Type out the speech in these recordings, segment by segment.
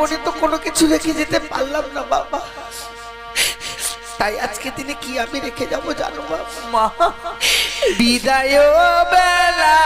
জীবনে তো কোনো কিছু রেখে যেতে পারলাম না বাবা, তাই আজকে দিনে কি আমি রেখে যাব জানো মা? বিদায় বেলা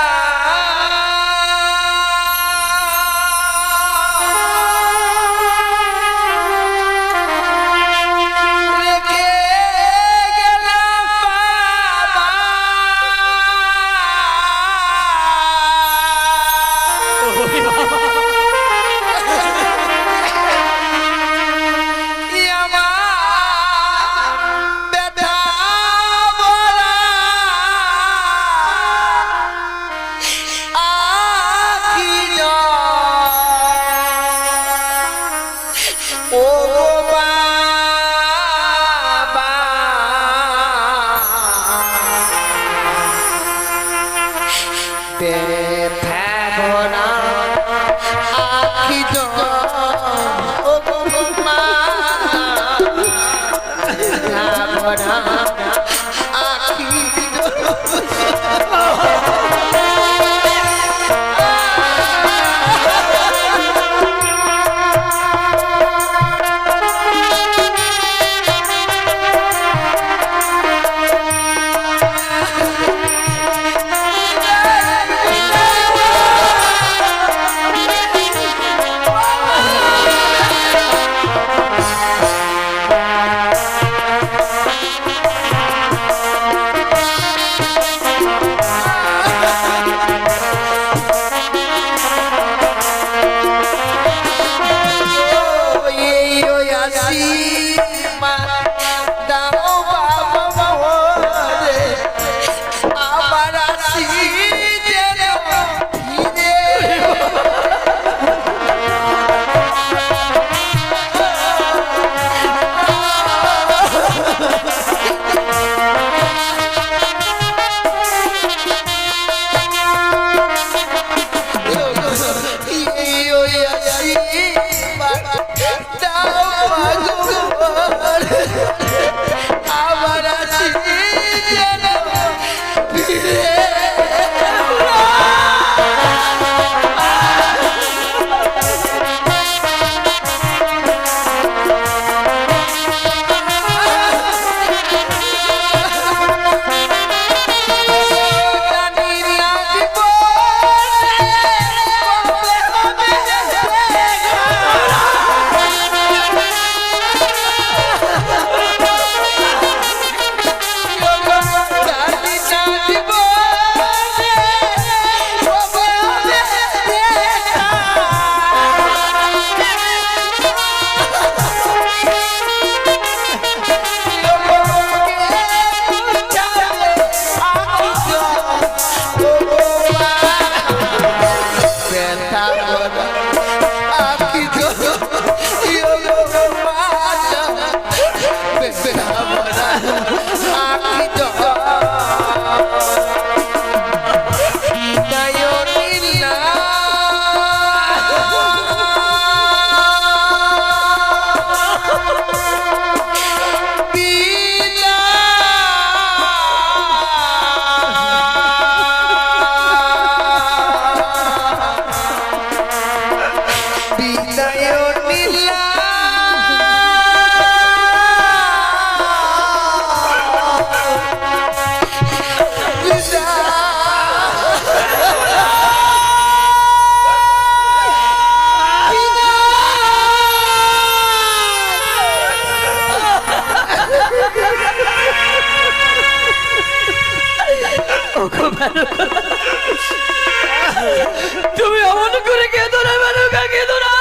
তুমি অমন করে কেঁদো না মেনকা, কেঁদো না।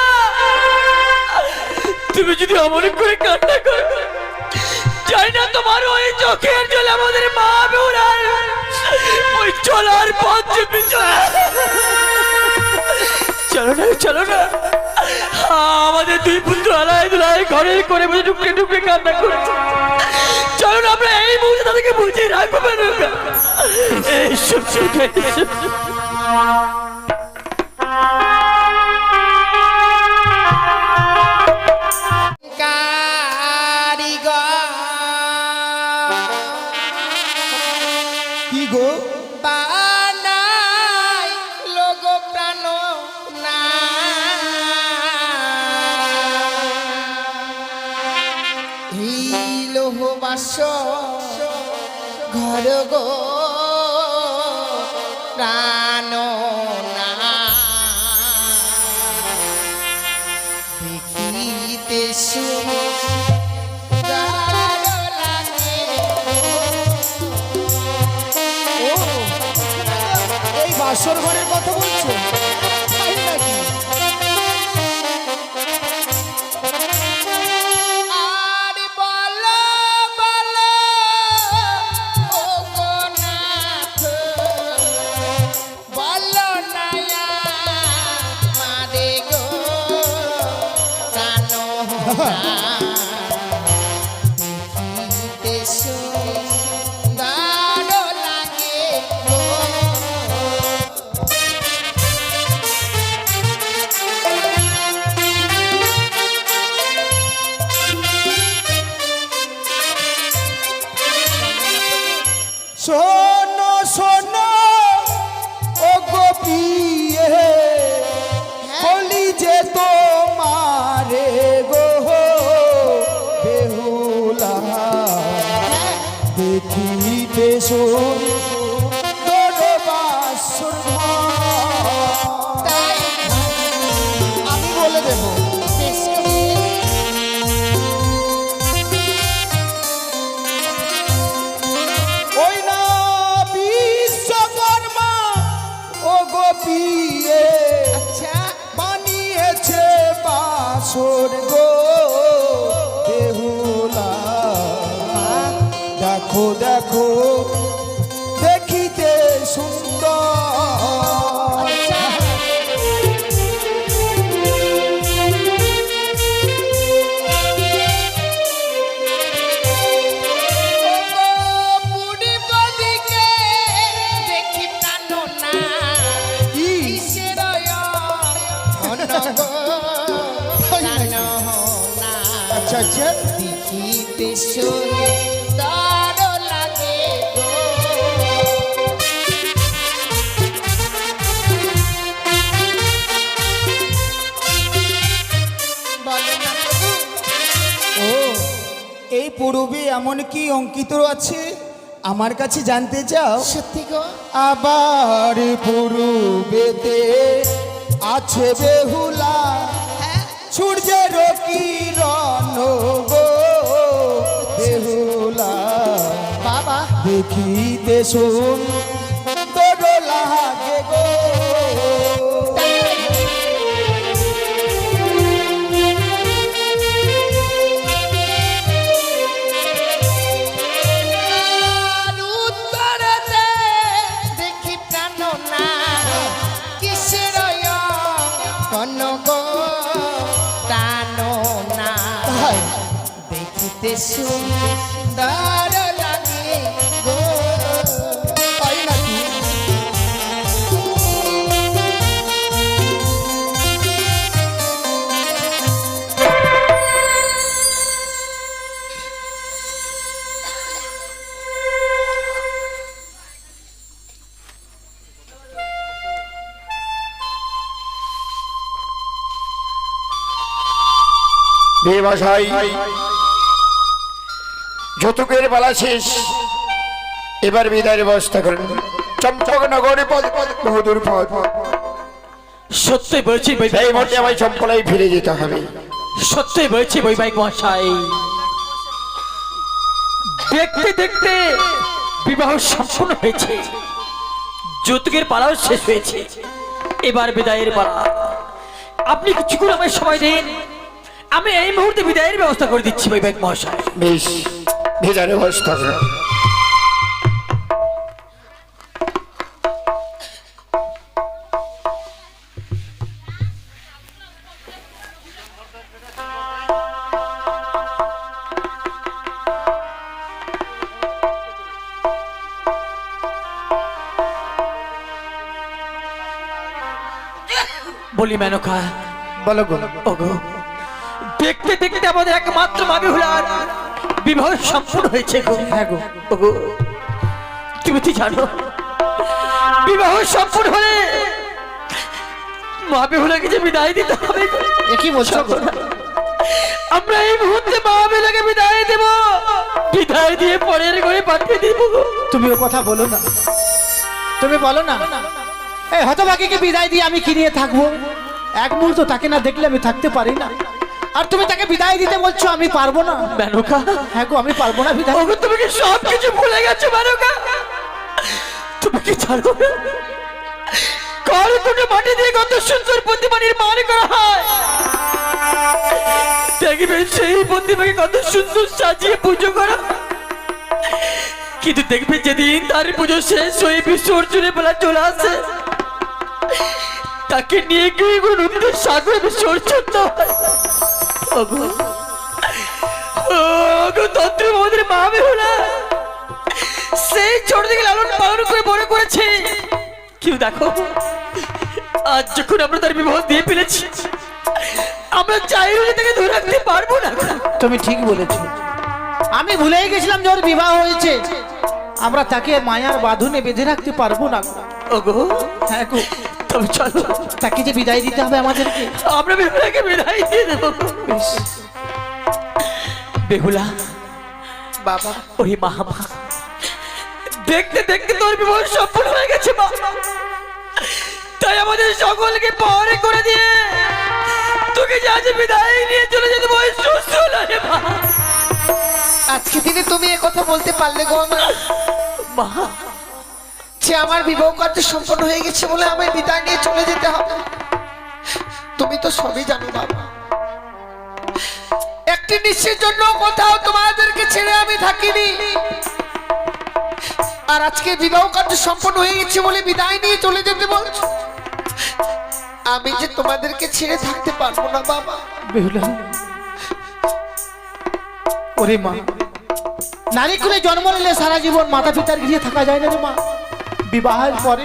তুমি যদি অমন করে কান্না করো, জানি না তোমার ওই চোখের জল আমাদের মা বেউরার ওই চলার পথ চেপে চলো না, চলো না। আমাদের দুই পুত্র আলাই দুলাই ঘরের করে বসে টুকরে টুকরে কান্না করছে। চলো না, আমরা এই মুহূর্তে তাদেরকে বুঝিয়ে রাখবো মেনকা। এইসব চোখে কি গো বানাই লোগো প্রাণ না ঘর গো প্রাণ না দেখিতে সুন্দর লাগে। এই বাসর ঘরের কথা বলছো? তাই নাকি? আর বলো বলো ও গো নাথ, বলো নয়া মারে গো প্রাণ দেখিতে সুন্দর লাগে গো। শোনো শোনো ও গোপিয়ে, বলি যে তোমারে গো বেহুলা দেখিতে সুন্দর বাসর ঘর। তাই আমি বলে দেবো। ওই না বিশ্বকর্মা ও গোপিয়ে আচ্ছা বানিয়েছে বাসর গো বেহুলা। দেখো দেখো দেখিতে সুন্দর। বুড়ি বদিকে দেখি প্রাণ না কি? কিসের ঘন গো প্রাণ না আচ্ছা আচ্ছা, দেখিতে সুন্দর লাগে গো। বলো না প্রভু। ও এই পূর্বে এমন কি অঙ্কিত আছে আমার কাছে জানতে চাও? সত্যি গো? আবার পূর্বেতে আছে বেহুলা, সূর্যের কিরণ গো বেহুলা। বাবা দেখিতে সুন্দর লাগে গো। আর উত্তরেতে দেখি প্রাণ না কিসের ঘন গো প্রাণ না তাই দেখিতে সুন্দর লাগে গো। তাই নাকি? মশাই, যৌতুকের পালা শেষ, এবার বিদায়ের ব্যবস্থা করেন। চম্পকনগরে পদ বহুদূর পথ, সত্যি বলছি এই বৈবাহিক মধ্যে আমায় চম্পলাই ফিরে যেতে হবে। সত্যি বলছি বৈবাহিক মশাই, দেখতে দেখতে বিবাহ সম্পূর্ণ হয়েছে, যৌতুকের পালাও শেষ হয়েছে, এবার বিদায়ের পালা। আপনি কিছু করে আমায় সময় দিন, আমি এই মুহূর্তে বিদায়ের ব্যবস্থা করে দিচ্ছি বৈবাহিক মহাশয়। বেশ, বিদায়ের ব্যবস্থা করেন। বলি মেনকা, বলো গো। ওগো, দেখতে দেখতে আমাদের একমাত্র মাবি হুলার বিবাহ সম্পূর্ণ হয়েছে গো। হ্যাঁ গো। ওগো, তুমি কি জানো বিবাহ সম্পূর্ণ হলে মাবি হুলাকে যে বিদায় দিতে হবে গো। এ কি বলছো গো? আমরা এই মুহূর্তে মাবি হুলাকে বিদায় দেব। বিদায় দিয়ে পরের ঘরে পাঠিয়ে দিব গো। তুমি ও কথা বলো না, তুমি বলো না এই হতভাগীকে বিদায় দিয়ে আমি কি নিয়ে থাকবো? এক মুহূর্ত তাকে না দেখলে আমি থাকতে পারি না। আর তুমি তাকে বিদায় দিতে বলছো আমি পারবো না। মেনকা, হ্যাঁ গো, আমি পারবো না বিদায়। ওগো তুমি কি সব কিছু ভুলে গেছো মেনকা? তুমি কি জানো না? কার দুটো মাটি দিয়ে কত সুন্দর প্রতিমা নির্মাণ করা হয়। দেখবে সেই প্রতিমাকে কত সুন্দর সাজিয়ে পুজো করা, কিন্তু দেখবে যেদিন তার পুজো শেষ হয়ে বিসর্জনের বেলা চলে আসে, তাকে নিয়ে গিয়ে কোনো নদীতে সাগরে বিসর্জন দেওয়া হয়। ওগো ওগো তন্ত্র আমাদের মা বেহুলা সেই ছোট থেকে লালন পালন করে বড় করেছে। কেউ দেখো আজ যখন আমরা তার বিবাহ দিয়ে ফেলেছি, আমরা চাইলে তাকে ধরে রাখতে পারবো না। তুমি ঠিক বলেছো, আমি ভুলেই গেছিলাম যে ওর বিবাহ হয়েছে। আমরা তাকে মায়ার বাঁধনে বেঁধে রাখতে পারবো না। ওগো হ্যাঁ গো, তবে চলো তাকে যে বিদায় দিতে হবে আমাদেরকে। আমরা বেহুলাকে বিদায় দিয়ে দেবো। বেহুলা বাবা, ওই মা, দেখতে দেখতে তোর বিবাহ সফল হয়ে গেছে মা। তাই আমাদের সকলকে পরে করে দিয়ে তোকে যে আজ বিদায় নিয়ে চলে যেতে বই সুস্থ লাগে মা। আজকে দিনে তুমি এ কথা বলতে পারলে গো আমার মা, যে আমার বিবাহ কার্য সম্পন্ন হয়ে গেছে বলে আমায় বিদায় নিয়ে চলে যেতে হবে। তুমি তো সবই জানো বাবা, একটি নিশ্চিত জন্য কোথাও তোমাদেরকে ছেড়ে আমি থাকিনি। আর আজকে বিবাহ কার্য সম্পন্ন হয়ে গেছে বলে বিদায় নিয়ে চলে যেতে বলছো, আমি যে তোমাদেরকে ছেড়ে থাকতে পারবো না বাবা। বেহুলা, ওরে মা, নারী কুলে জন্ম নিলে সারা জীবন মাতা পিতার গৃহে থাকা যায় না রে মা। বিবাহের পরে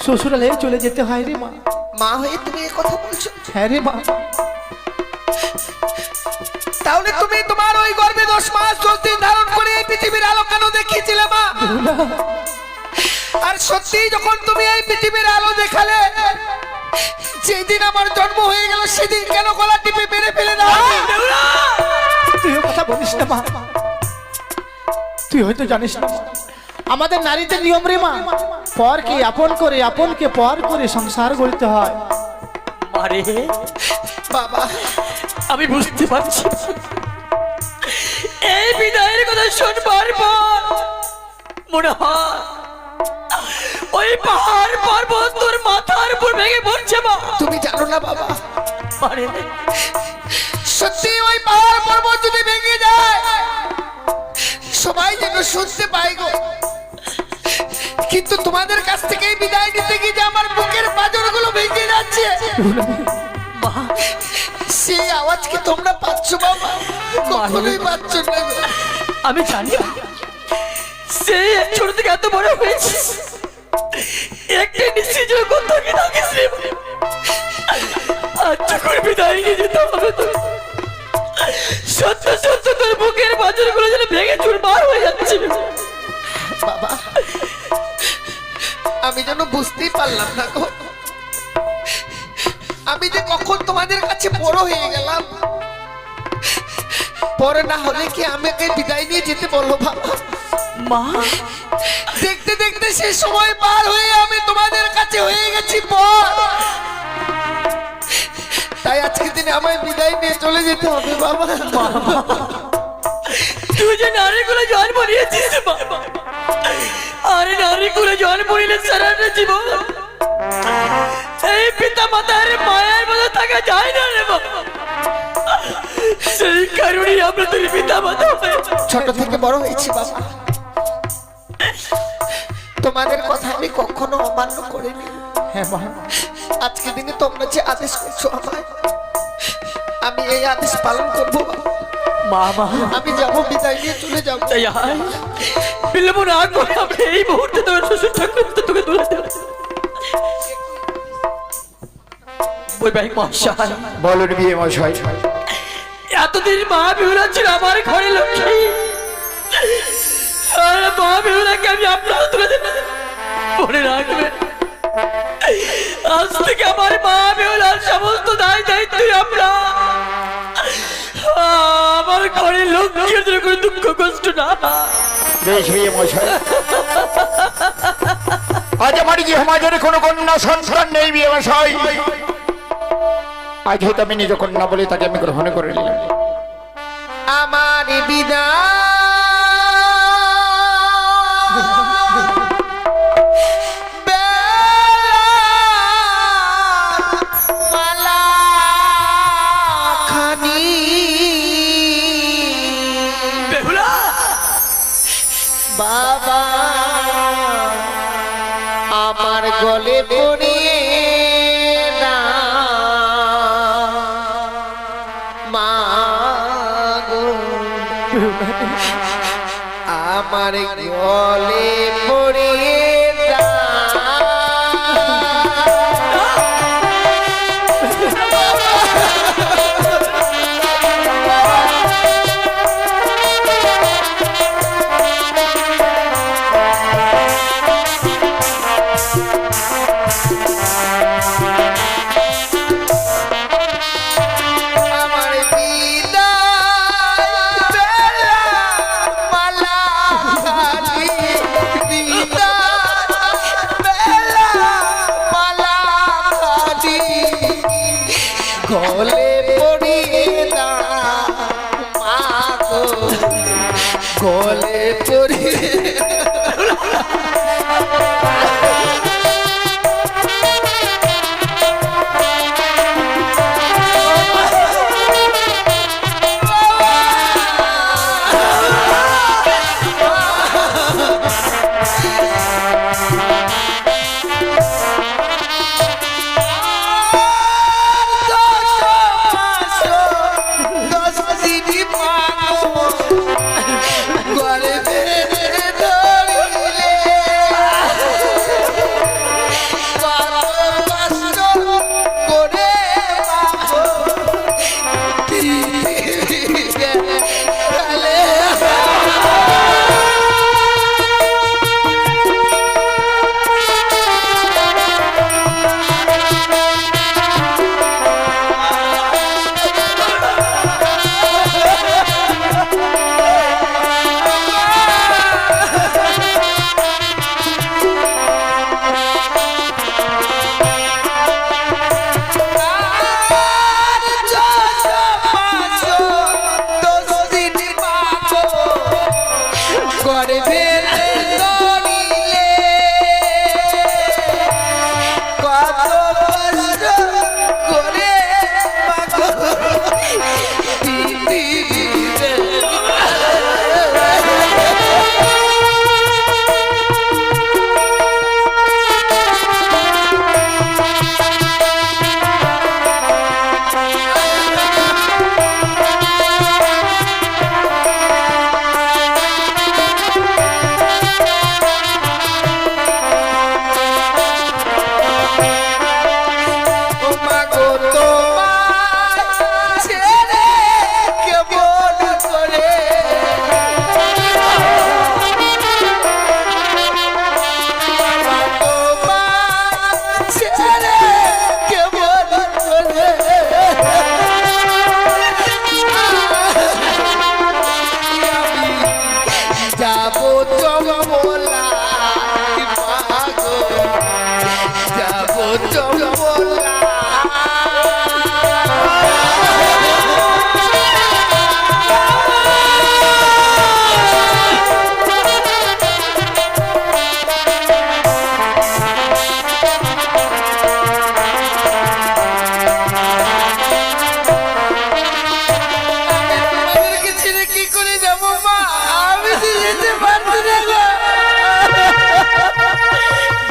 শ্বশুরালয়ে চলে যেতে হয় রে মা। মা হয়ে তুমি এ কথা বলছো? হ্যাঁ রে মা। তাহলে তুমি তোমার ওই গর্ভে 10 মাস 10 দিন ধারণ করে এই পৃথিবীর আলো কেন দেখিয়েছিলে মা? আর সত্যি যখন তুমি এই পৃথিবীর আলো দেখালে, যেদিন আমার জন্ম হয়ে গেল সেদিন কেন গলা টিপে মেরে ফেলে দাও? তুই কথা বলিস না মা, তুই হয়তো জানিস না আমাদের নারীদের নিয়ম রে মা, পরকে আপন করে আপনকে পর করে সংসার গড়তে হয়। মারে বাবা, আমি বুঝতে পারছি এই বিদায়ের কথা শুনবার পর মনে হয় ওই পাহাড় পর্বত তোর মাথার উপর ভেঙে পড়ছে মা। তুমি জানো না বাবা, মারে সত্যি ওই পাহাড় পর্বত যদি ভেঙে যায় সবাই যেন শুনতে পায় গো, কিন্তু তোমাদের কাছ থেকে বিদায় নিতে গিয়ে যে আমার বুকের পাঁজরগুলো ভেঙে যাচ্ছে, মা, সেই আওয়াজ কি তোমরা পাচ্ছ বাবা? কখনোই পাচ্ছ না গো। আমি জানি সেই ছোট থেকে এত বড় হয়েছে, একটা নিশ্চয় যখন তোকে থাকিস রে। আজ যখন বিদায় নিয়ে যেতে হবে তো সত্য সত্য তোর বুকের পাঁজরগুলো যেন ভেঙে চুরমার হয়ে যাচ্ছে বাবা, আমি যেন বুঝতেই পারলাম না গো, আমি যে কখন তোমাদের কাছে বড় হয়ে গেলাম। পরে না হলে কি আমাকে বিদায় নিয়ে যেতে বলো বাবা? মা। দেখতে দেখতে সে সময় পার হয়ে আমি তোমাদের কাছে হয়ে গেছি পর। তাই আজকে দিনে আমায় বিদায় নিয়ে চলে যেতে হবে বাবা। তুই যে নারীগুলো জন্ম নিয়েছিস বাবা, আরে নারীগুলো জন্ম নিলে সারাটা জীবন এই পিতা মাতার মায়ের মতো থাকা যায় না রে বাবা। সেই কারণেই আমরা তোর পিতা মাতা ছোট থেকে বড় হয়েছি বাবা, তোমাদের কথা আমি কখনো অমান্য করিনি। হ্যাঁ মা, আজকে দিনে তোমরা যে আদেশ করছো আমায়, আমি এই আদেশ পালন করবো বাবা। মা। মা, আমি যাবো, বিদায় নিয়ে চলে যাবো। তাই আয় বিলম্ব না করে আমরা এই মুহূর্তে তোর শ্বশুর ঠাকুর তোকে তুলে দেব। বৈবাহিক মহাশয়, বলুন বিয়ে মশাই। এতদিন মা বেহুলা ছিল আমার ঘরে লক্ষ্মী, আর মা বেহুলাকে আমি আপনারা তুলে দেব। মনে রাখবে আজ থেকে আমার মা বেহুলার সমস্ত দায় দায়িত্ব আমরা আমার ঘরে লক্ষ্মী লক্ষ্যের জন্য কোনো দুঃখ কষ্ট না। বেশ হয়ে মশাই, আজ আমার কি সমাজের কোনো কন্যা সন্তান নেই বিয়ে মশাই। আজ হয়তো আমি নিজ কন্যা বলে তাকে আমি গ্রহণ করে নিলাম। আমার বিদায় মালা খানি বেহুলা, বাবা আমার গলে পড়িয়ে না মা গো, আমার গলে পড়িয়ে না। আমার বিদায় বেলা মালা খানি, বিদায় বেলা মালা খানি, গলে পড়িয়ে না মা গো, গলে পড়িয়ে।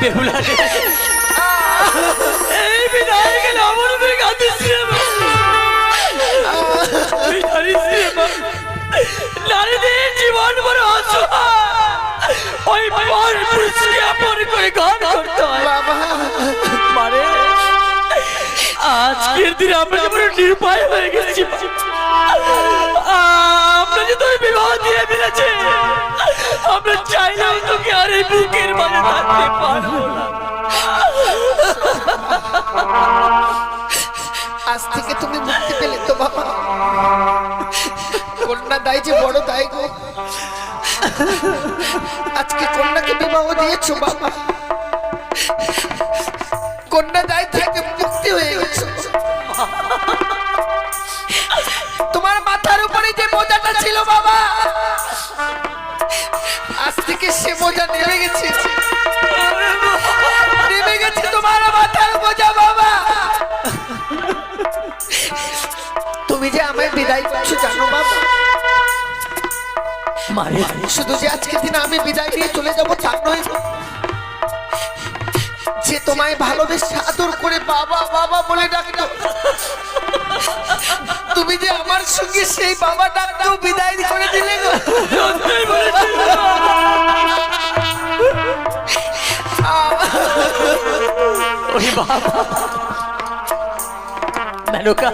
বেহুলা রে, এই বিদায় গেল আমার উপরে কাঁদিস রে মা। তুই জানিস রে মা, নারীদের জীবন বড় অসহায়, ওই পর পুরুষকে আপন করে গান করতে হয় মারে। আজকের দিন আমরা যেমন নিরুপায় হয়ে গেছি, আমরা যে তোর বিবাহ দিয়ে ফেলেছে, আমরা চাইলেও তোকে আর এই বুকের মাঝে থাকতে পারবো না। আজ থেকে তুমি মুক্তি পেলে তো বাবা, কন্যা দায় যে বড় দায় গো। আজকে কন্যাকে বিবাহ দিয়েছো বাবা, কন্যা দায় থেকে মুক্তি হয়ে গেছো। তোমার মাথার উপরে যে বোঝাটা ছিল বাবা, আজ থেকে সে বোঝা নেমে গেছে, নেমে গেছে তোমার মাথার বোঝা বাবা। তুমি যে আমায় বিদায় করছো জানো বাবা, মারে শুধু যে আজকের দিনে আমি বিদায় নিয়ে চলে যাবো তা নয়, যে তোমায় ভালোবেসে আদর করে বাবা বাবা বলে ডাকতো, তুমি যে আমার সঙ্গে সেই বাবা ডাকতেও বিদায় করে দিলে গো। সত্যি বলেছিস ওরে বাবা মেনকা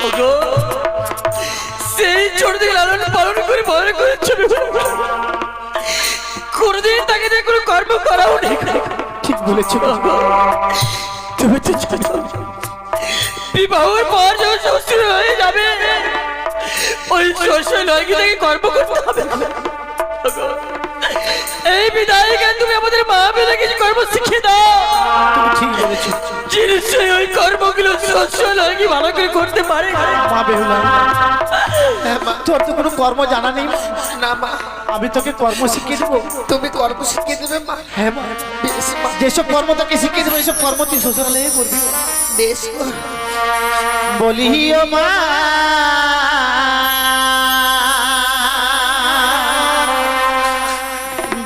ওগো সেই ছোট থেকে লালন পালন করে বড় করেছিল, কোনদিন তাকে দিয়ে কোনো কর্ম করাও নেই। ঠিক বলেছো তুমি তো জানো বিবাহের পর যখন শ্বশুর হয়ে যাবে ওই শ্বশুর নয় কি তাকে কর্ম করতে হবে। এই বিদায় কেন তুমি আমাদের মা বেলা কিছু কর্ম শিখিয়ে দাও। তুমি ঠিক বলেছো নিশ্চয়ই ওই কর্মগুলো শ্বশুর নয় কি ভালো করে করতে পারে। মা বেহুলা, হ্যাঁ মা, তোর তো কোনো কর্ম জানা নেই, না মা, আমি তোকে কর্ম শিখিয়ে দেবো। তুমি কর্ম শিখিয়ে দেবে মা। হ্যাঁ মা, বেশ মা, যেসব কর্ম তোকে শিখিয়ে দেবো এইসব কর্ম তুই শ্বশুরালয়ে করবি। বেশ গো। বলি ও মা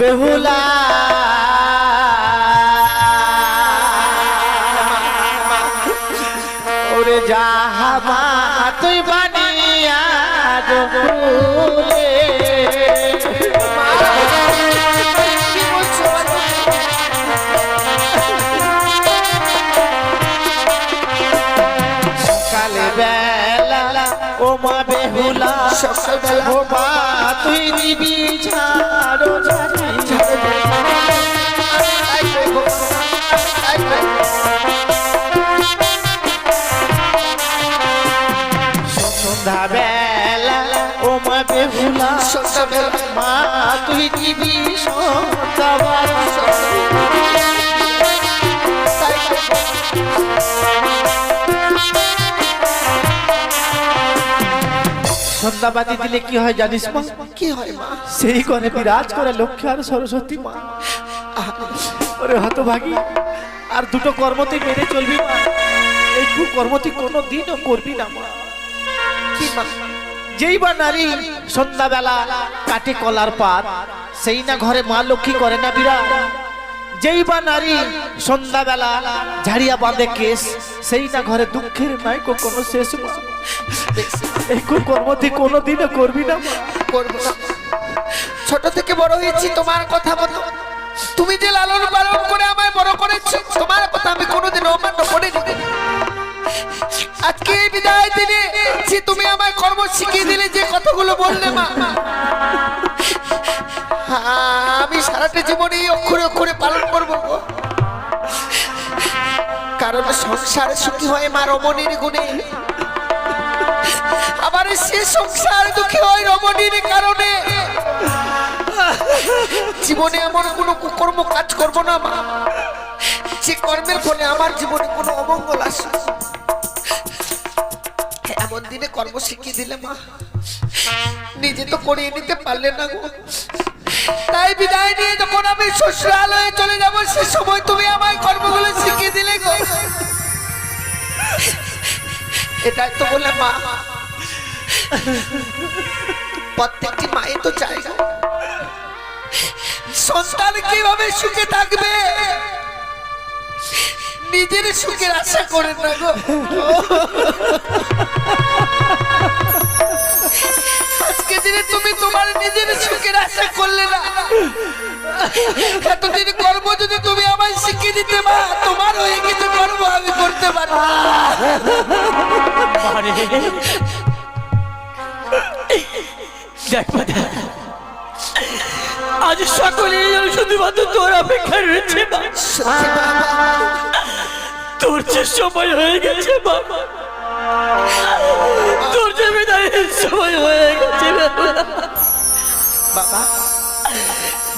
বেহুলা, ওরে যাহা তুই বানিয়া জগুলে কি বলছো? কালে বেলা ও মা বেহুলা, সকালবেলা ও মা তুই দিবি ছাড়ো ছাড়ি তাই করবো, তাই করবো। সন্ধ্যা বেলা ও মা বেহুলা, সকালবেলা মা তুই দিবি সন্ধ্যাবেলা তাই করবো। সন্ধ্যাবাতি দিলে কি হয় জানিস মা? কি হয় মা? সেই ঘরে বিরাজ করে লক্ষ্মী আর সরস্বতী মা। ওরে হতভাগী, আর দুটো কর্ম তুই মেনে চলবি মা, এই কর্ম তুই কোনো দিনও করবি না মা। কি মা? যেই বা নারী সন্ধ্যাবেলা কাটে কলার পাত, সেই না ঘরে মা লক্ষ্মী করে না বিরাজ। যেই বা নারী সন্ধ্যাবেলা ঝাড়িয়া বাঁধে কেস, সেই না ঘরে দুঃখের নাই কোনো শেষ মা। এই কর্ম তুই কোনো দিনও করবি না মা। করবো না। ছোট থেকে বড় হয়েছি তোমার কথা মতো, তুমি যে লালন পালন করে আমায় বড় করেছো, তোমার কথা আমি কোনোদিন অমান্য করিনি। আজকে এই বিদায় দিনে যে তুমি আমায় কর্ম শিখিয়ে দিলে, যে কথাগুলো বললে মা, আমি সারাটা জীবন এই অক্ষরে অক্ষরে পালন করবো গো। কারণ সংসার সুখী হয় মা রমণীর গুণে, আবার সে সংসার দুঃখী হয় রমণীর কারণে। জীবনে এমন কোনো কুকর্ম কাজ করবো না মা, যে কর্মের ফলে আমার জীবনে কোনো অমঙ্গল আসে। এমন দিনে কর্ম শিখিয়ে দিলে মা, নিজে তো করিয়ে নিতে পারলে না গো। তাই বিদায় নিয়ে যখন আমি শ্বশুরালয়ে চলে যাবো, সে সময় তুমি আমায় কর্মগুলো শিখিয়ে দিলে গো। এটাই তো বলে মা, প্রত্যেকটি মায়ে তো চাই সন্তান কিভাবে সুখে থাকবে, নিজের সুখের আশা করে না গো। আজকে দিনে তুমি তোমার নিজের সুখের আশা করলে না, এতদিন কর্ম যদি তুমি আমায় শিখিয়ে দিতে মা, তোমার হয়ে কিছু কর্ম আমি করতে পারবো। দেখ বাবা, আজ সকলে শুধুমাত্র তোর অপেক্ষা রয়েছে মা। সত্যি বাবা, তোর যে সময় হয়ে গেছে বাবা, তোর মানুষের বিদায়ের সময় হয়ে গেছে বাবা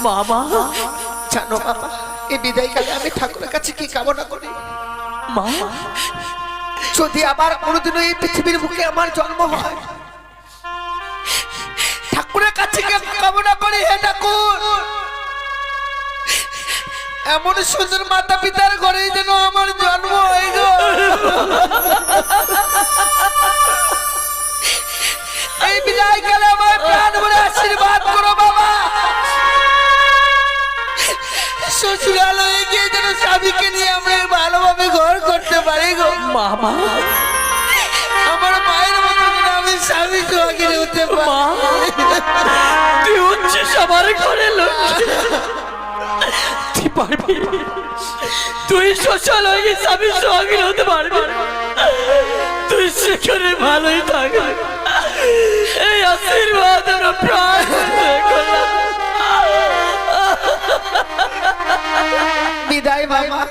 মামা। জানো বাবা, এই বিদায় কালে আমি ঠাকুরের কাছে কি কামনা করি? মা, যদি আবার কোনোদিনও এই পৃথিবীর বুকে আমার জন্ম হয়, ঠাকুরের কাছে কি কামনা করি, হে ঠাকুর এমন সুন্দর মাতা পিতার ঘরে যেন আমার জন্ম হয় গো। এই বিদায় কালে আমার প্রাণ ভরে আশীর্বাদ করো বাবা। শ্বশুরালয়ে গিয়ে যেন স্বামীকে নিয়ে আমরা ভালোভাবে ঘর করতে পারি গো। মামা, আমার মায়ের মতো যেন আমি স্বামী সোহাগিনী হতে মা, পারি। তুই হচ্ছিস আমার ঘরে লক্ষ্মী। তুই পারবি, তুই শৌচালয়ে গিয়ে স্বামী সোহাগিনী হতে পারবি। তুই সেখানে ভালোই থাকবি, এই আশীর্বাদ আমরা প্রাণ ভরে করলাম। বিদায় বাবা,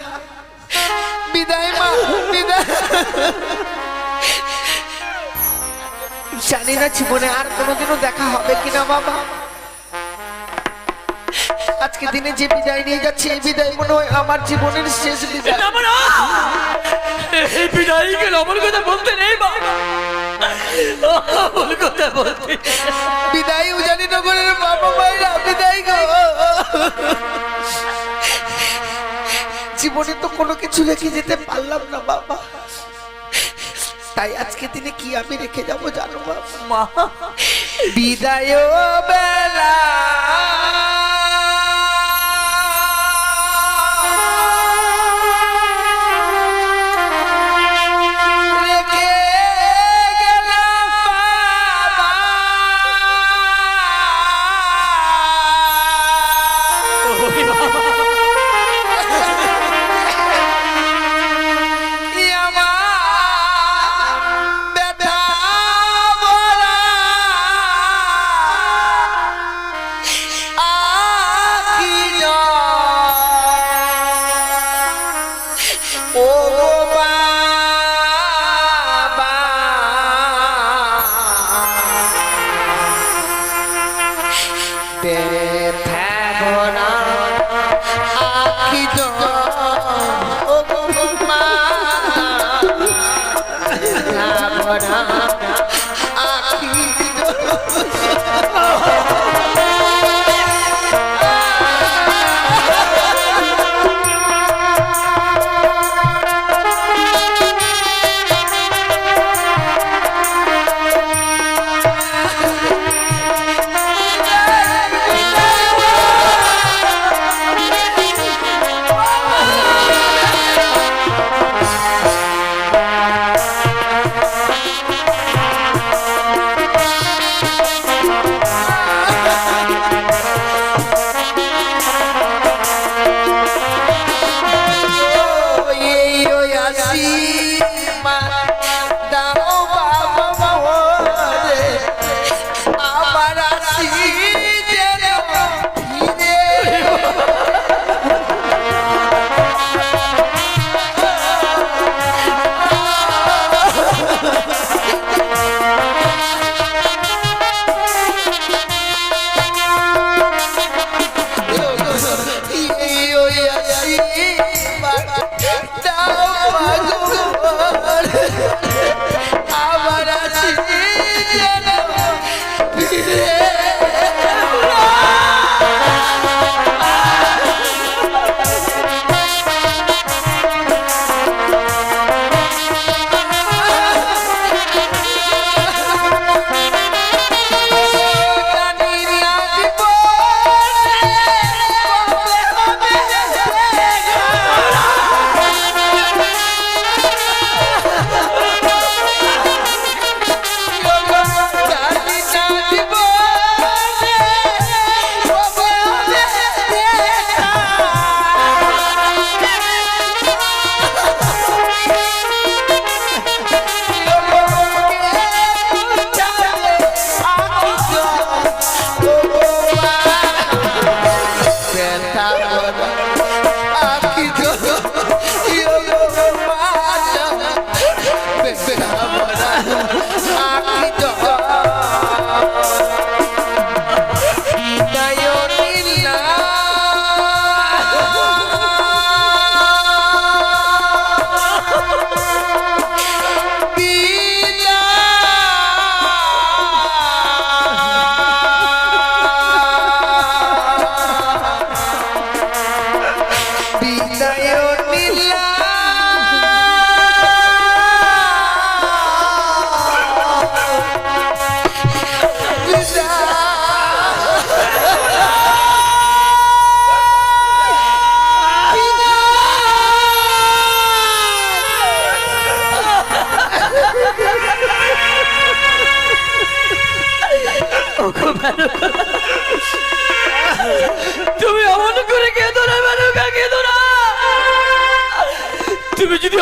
বিদায় মা, বিদায়। জানি না জীবনে আর কোনোদিনও দেখা হবে কিনা বাবা। আজকে দিনে যে বিদায় নিয়ে যাচ্ছে, এই বিদায় মনে হয় আমার জীবনের শেষ বিদায়। এই বিদায় গেল আমার কথা বলতে নেই বাবা, আমার কথা বলতে। বিদায় উজানিনগরের বাবা মায়েরা বিদায় গো। জীবনে তো কোনো কিছু রেখে যেতে পারলাম না বাবা, তাই আজকে দিনে কি আমি রেখে যাব জানো বাবা? মা, বিদায় বেলা রেখে গেলাম বাবা।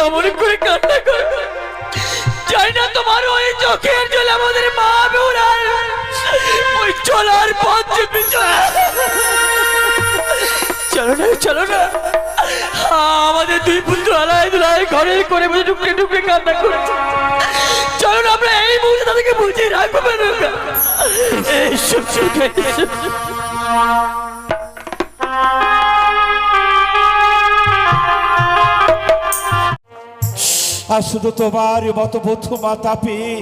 অমন করে কান্না করো? জানি না তোমার ওই চোখের জল আমাদের মা বেউরার ওই চলার পথ চেপে চলো না, চলো না। আমাদের দুই পুত্র আলাই দুলাই ঘরে করে বসে টুকরে টুকরে কান্না করছে। চলো না, আমরা এই মুহূর্তে তাদেরকে বুঝিয়ে রাখবো না। এইসব চোখে আর শুধু তোমার মতো বধূ মাতা পেয়ে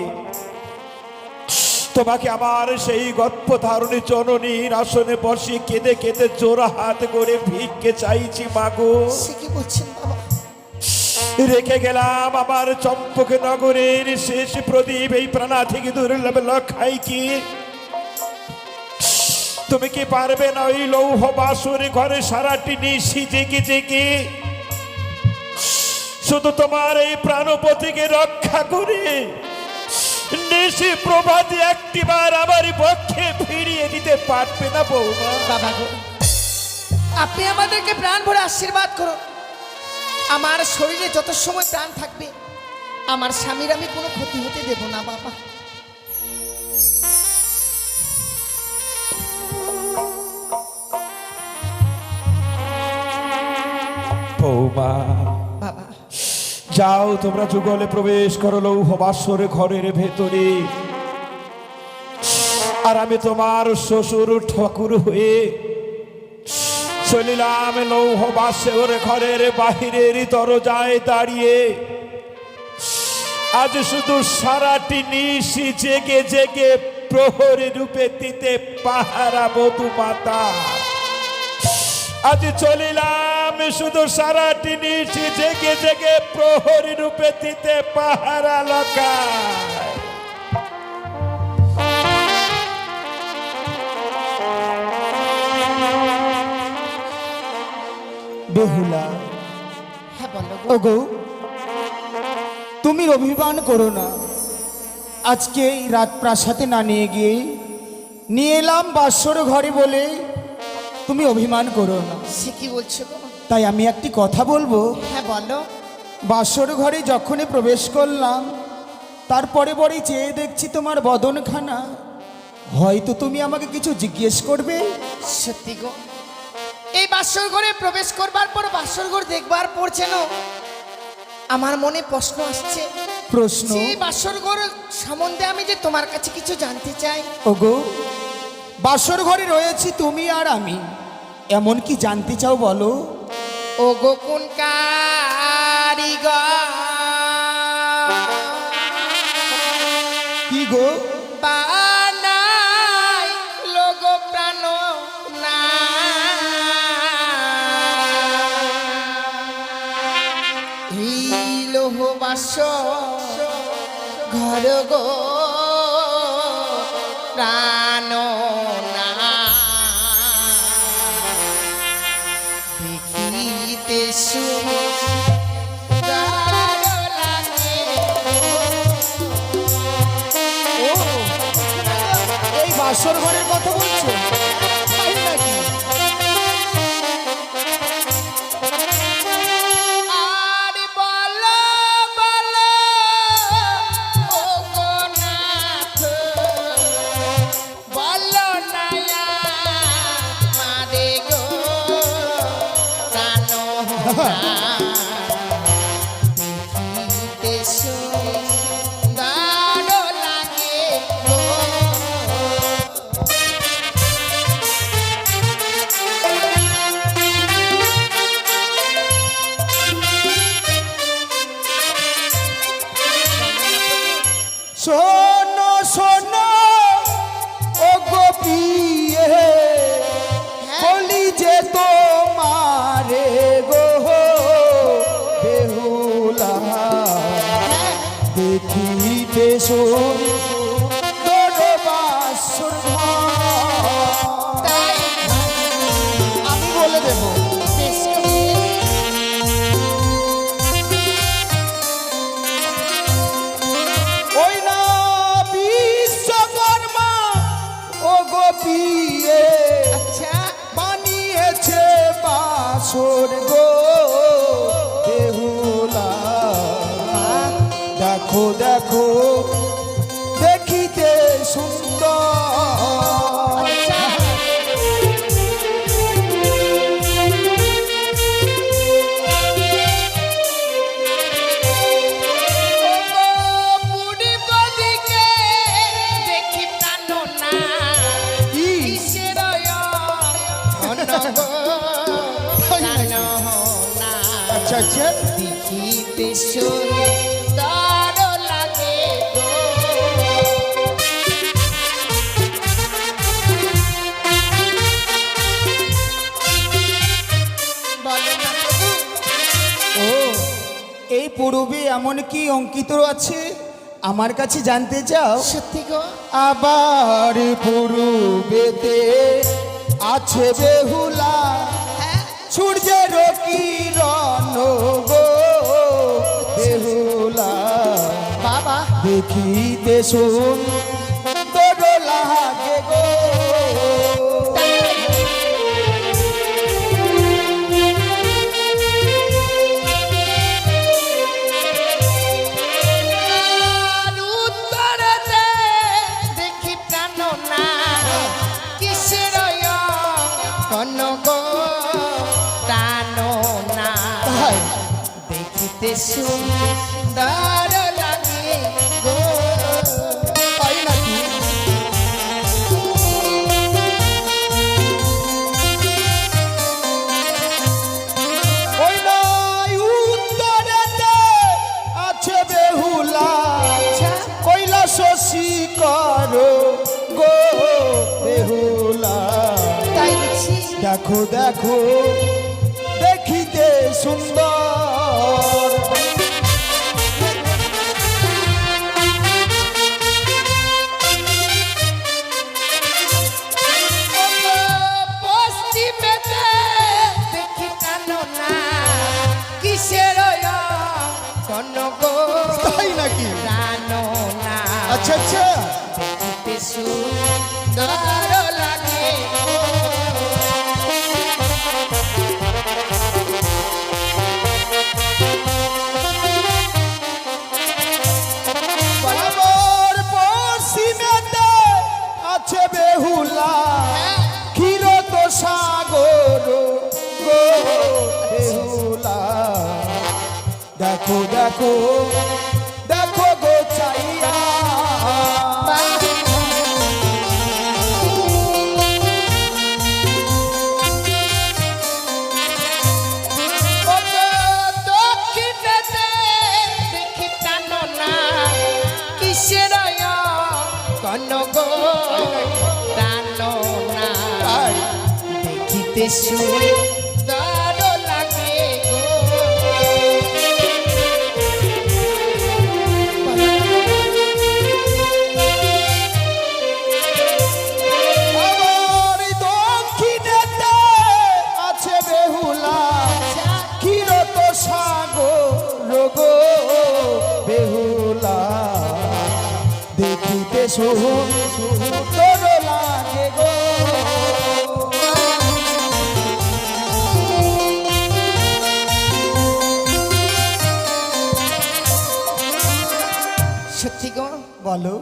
তোমাকে আমার সেই গর্ভ ধারণী জননীর আসনে বসে কেঁদে কেঁদে জোড়া হাত করে ভিক্ষে চাইছি মাগো। সে কি বলছেন বাবা? রেখে গেলাম আমার চম্পক নগরের শেষ প্রদীপ এই প্রাণা থেকে দুর্লভ লক্ষাই কি তুমি কি পারবে না ওই লৌহ বাসুর ঘরে সারাটি নিশি জেগে জেগে শুধু তোমার এই প্রাণপতিকে রক্ষা করে নিশি প্রভাতে একটিবার আমার পক্ষে ফিরিয়ে দিতে পারবে না বৌমা? বাবা গো, আপনি আমাদেরকে প্রাণ ভরে আশীর্বাদ করুন। আমার শরীরে যত সময় প্রাণ থাকবে আমার স্বামীর আমি কোনো ক্ষতি হতে দেব না বাবা। বৌমা বাবা যাও, তোমরা যুগলে প্রবেশ করো লৌহ বাসর ঘরের ভেতরে। আর আমি তোমার শ্বশুর ঠাকুর হয়ে চলিলাম লৌহ বাসর ঘরের বাহিরের দরজায় দাঁড়িয়ে। আজ শুধু সারাটি নিশি জেগে জেগে প্রহরী রূপে দিতে পাহারা বধূ মাতা। আজ চলিলাম শুধু সারাটি নিশি জেগে জেগে প্রহরী রূপে দিতে পাহারা লকায়। বেহুলা, হ্যাঁ বলো গো। ওগো তুমি অভিমান করো না। আজকে এই রাত প্রাসাদে না নিয়ে গিয়ে নিয়ে এলাম বাসর ঘরে বলে তুমি অভিমান করো না। সে কি বলছো গো? তাই আমি একটি কথা বলবো। হ্যাঁ বলো। বাসর ঘরে যখনই প্রবেশ করলাম তারপরে পরেই চেয়ে দেখছি তোমার বদনখানা। হয়তো তুমি আমাকে কিছু জিজ্ঞেস করবে। সত্যি গো, এই বাসর ঘরে প্রবেশ করবার পর বাসর ঘর দেখবার পর যেন আমার মনে প্রশ্ন আসছে। প্রশ্ন? এই বাসর ঘর সম্বন্ধে আমি যে তোমার কাছে কিছু জানতে চাই। ওগো, বাসর ঘরে রয়েছি তুমি আর আমি, এমন কি জানতে চাও বলো? ও গো কোন কারিগর কি গো? বানাই লোগো প্রাণ না এই লোহ বাসর ঘর গো প্রাণ না দেখিতে সুন্দর লাগে। ও, এই বাসর ঘরের কথা বলছো? তাই নাকি? আর বলো বলো ও গো নাথ, বলো নায়া মারে গো প্রাণ দেখিতে সুন্দর লাগে গো। শোনো শোনো ও গোপিয়ে, বলি যে তোমারে গো বেহুলা দেখিতে সুন্দর বাসর ঘর। তাই আমি বলে দেবো। বেশ করে ওই না বিশ্বকর্মা ও গোপিয়ে আচ্ছা বানিয়েছে বাসর গো বেহুলা দেখো দেখো দেখিতে সুন্দর। আচ্ছা আচ্ছা দেখিতে সুন্দর লাগে গো। বলো না প্রভু। ও এই পূর্বে এমন কি অঙ্কিত আছে আমার কাছে জানতে চাও? সত্যি গো? আবার পূর্বেতে আছে বেহুলা সূর্যের কিরণ গো বেহুলা বাবা দেখিতে সুন্দর লাগে গো। আর উত্তরেতে দেখি প্রাণ না কিসের কোন গো প্রাণ না তাই দেখিতে সুন্দর লাগে গো। তাই নাকি? ওই নাই উত্তরেতে আছে বেহুলা কৈলাস করো গো বেহুলা তাই দেখছি দেখো দেখো দেখিতে সুন্দর। পশ্চিমেতে দেখি প্রাণ না কিসের কোন গো তাই নাকি? প্রাণ না আচ্ছা আচ্ছা দেখিতে সুন্দর লাগে গো। বরাবর পশ্চিমেতে আছে বেহুলা ক্ষীরত সাগর গো বেহুলা দেখো দেখো দেখো গো চাইয়া দক্ষিণেতে দেখি প্রাণ না কিসের কোন গো প্রাণ না তাই দেখিতে সুন্দর লাগে গো। আমার দক্ষিণেতে আছে বেহুলা ক্ষীরত সাগর গো বেহুলা দেখিতে সুন্দর লাগে গো। সত্যি গো? বলো।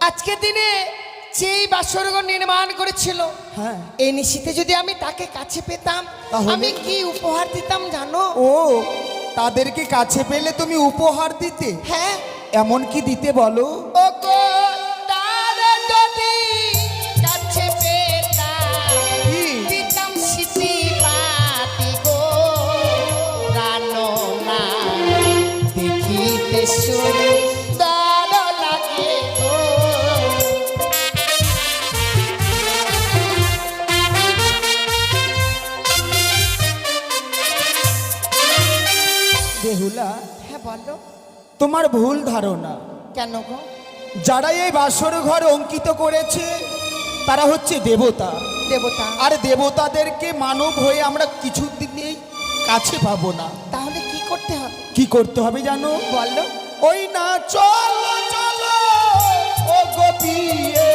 আজকের দিনে যেই বাসরঘর নির্মাণ করেছিল হ্যাঁ এই নিশিতে যদি আমি তাকে কাছে পেতাম তাহলে? আমি কি উপহার দিতাম জানো? ও তাদেরকে কাছে পেলে তুমি উপহার দিতে? হ্যাঁ এমন কি দিতে বলো? ও গো তার যদি কাছে পেতাম কি? দিতাম সিটি পাতি গো প্রাণ না দেখিতে সুন্দর লাগে গো। বেহুলা হ্যাঁ বলো তোমার ভুল ধারণা। কেন গো? যারা এই বাসর ঘর অঙ্কিত করেছে তারা হচ্ছে দেবতা, দেবতা আর দেবতাদেরকে মানব হয়ে আমরা কিছুদিনেই কাছে পাবো না। তাহলে কি করতে হবে কি করতে হবে জানো? বলো। ওই না চলো চলো ও গোপিয়ে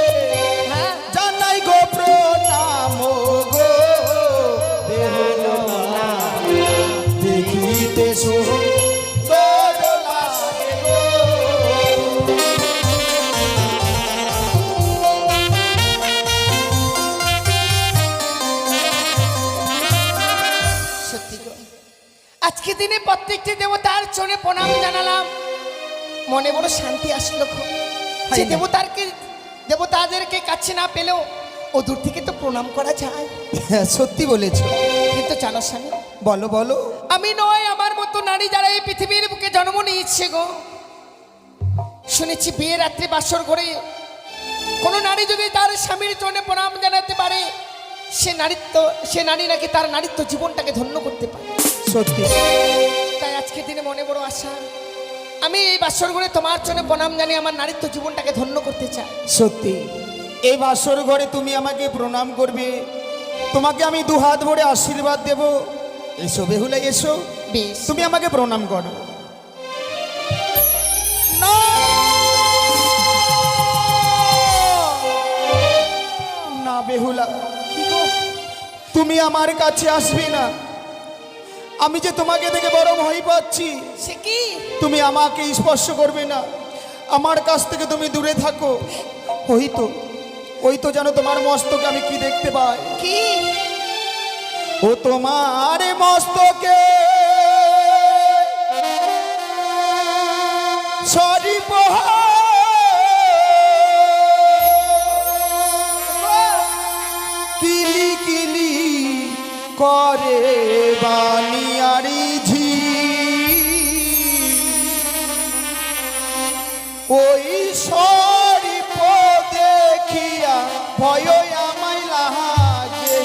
হ্যাঁ জানাই গো প্রণাম গো বেহুলা দেখিতে সুন্দর লাগে গো। আজকে দিনে প্রত্যেকটি দেবতার চরণে প্রণাম জানালাম, মনে বড় শান্তি আসলো খুব। যে দেবতাদেরকে কাছে না পেলেও ও দূর থেকে তো প্রণাম করা যায়। হ্যাঁ, সত্যি বলেছো। কিন্তু জানো স্বামী, বলো বলো। আমি নয়, আমার মতো নারী যারা এই পৃথিবীর বুকে জন্ম নিয়েছে গো, শুনেছি বিয়ে রাত্রে বাসর ঘরে কোনো নারী যদি তার স্বামীর চরণে প্রণাম জানাতে পারে, সে নারী নাকি তার নারীত্ব জীবনটাকে ধন্য করতে পারে। সত্যি। তাই আজকে দিনে মনে বড় আশা, আমি এই বাসর ঘরে তোমার চরণে প্রণাম জানিয়ে আমার নারীত্ব জীবনটাকে ধন্য করতে চাই। সত্যি, এই বাসর ঘরে তুমি আমাকে প্রণাম করবে, তোমাকে আমি দুহাত ভরে আশীর্বাদ দেব। এসো বেহুলা, এসো, বেশ, তুমি আমাকে প্রণাম করো। না বেহুলা, তুমি আমার কাছে আসবে না। আমি যে তোমাকে দেখে বড় ভয় পাচ্ছি। সে কি? তুমি আমাকে স্পর্শ করবে না, আমার কাছ থেকে তুমি দূরে থাকো। ওই তো জানো তোমার মস্তকে আমি কি দেখতে পাই? কি? ও তোমার মস্তকে সরি কিলি কিলি করে বানিয়ারি ঝি, ওই সরি দেখিয়া ভয় আমায় লাগে।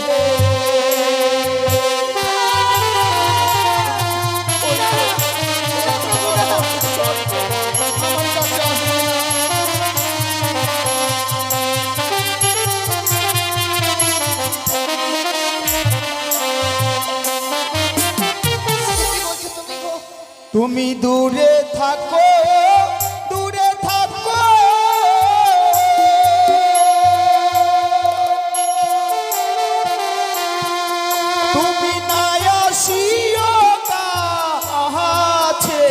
কি বলছো তুমি গো? তুমি দূরে থাকো, দূরে থাকো। তুমি না আসিও কাছে,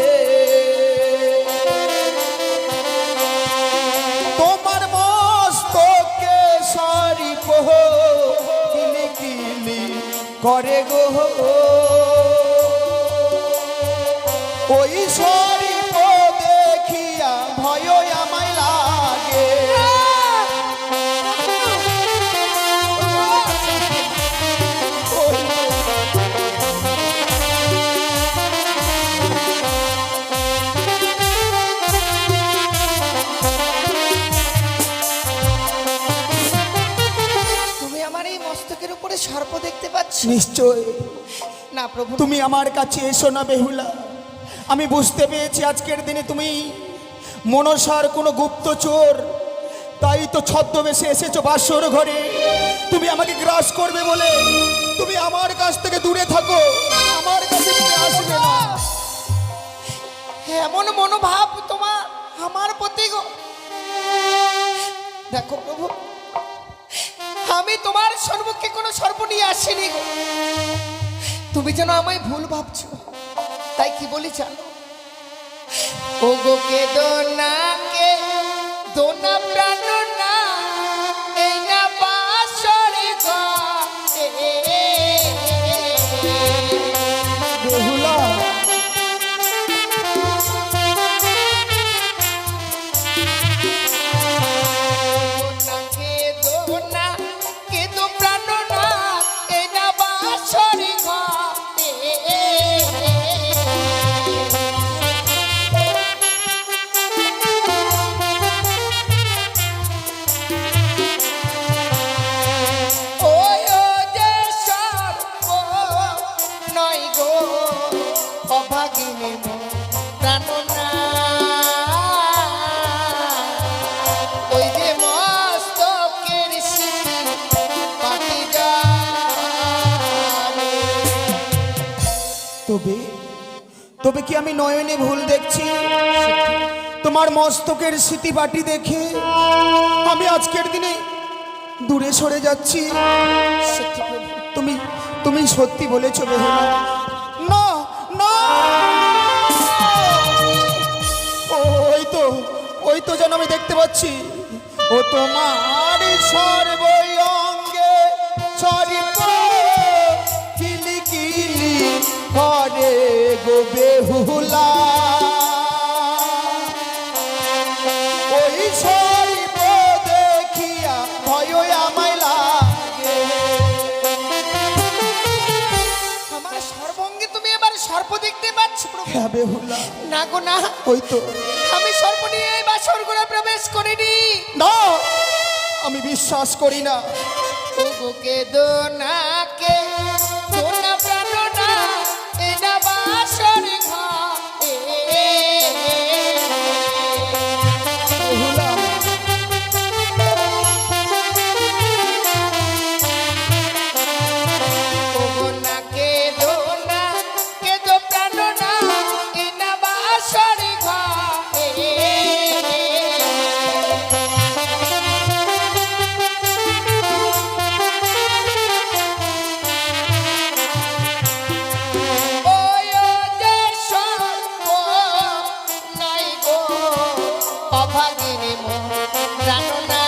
তোমার মস্তকে সারি পোহ কিলি কিলি করে গো। ওই শরীর দেখিয়া ভয় আমায় লাগে। তুমি আমার এই মস্তকের উপরে সর্প দেখতে পাচ্ছ? নিশ্চয়। না প্রভু, তুমি আমার কাছে এসো না বেহুলা। আমি বুঝতে পেরেছি আজকের দিনে তুমি মনসার কোনো গুপ্তচোর, তাই তো ছদ্মবেশে এসেছো বাসর ঘরে। তুমি আমাকে গ্রাস করবে বলে তুমি আমার কাছ থেকে দূরে থাকো, আমার কাছে তুমি আসবে না। এমন মনোভাব তোমার আমার প্রতি গো। দেখো প্রভু, আমি তোমার সর্বকে কোনো সর্প নিয়ে আসিনি গো। তুমি যেন আমায় ভুল ভাবছো, তাই কি বলি জানো? ও গো কে দোনা প্রাণ না, এই না বাসরে ঘরে। বেহুলা, কে দো প্রাণ না, এই না বাসরে ঘরে। ওই ও যে সর্প নয় গো, অভাগিনী প্রাণ না, ওই যে মস্তকের পাটি যাবে। তবে কি আমি নয়নে ভুল দেখছি? তোমার মস্তকের স্মৃতি বাটি দেখে আমি আজকের দিনে দূরে সরে যাচ্ছি। সত্যি প্রভু, তুমি সত্যি বলেছো বেহুলা। না না, ওই তো যেন আমি দেখতে পাচ্ছি। ও তোমার সর্বই অঙ্গে সরি কিলি কিলি করে গো বেহুলা ওই সর্ব দেখিয়া ভয় আমায় লাগে। আমার সর্বঙ্গে তুমি এবার সর্প দেখতে পাচ্ছ প্রভু? হ্যাঁ বেহুলা, না গো না, ওই তো। আমি সর্প নিয়ে এই বাসর ঘরে প্রবেশ করিনি। না, আমি বিশ্বাস করি না। ও গো কে দো না, কে দো না প্রাণ না, এ না বাসর ঘরে। বেহুলা, ও গো না কে দো না, কে দো প্রাণ না, এ না বাসর ঘরে। ওই ও যে সর্প নাই গো অভাগিনী মন প্রাণ না,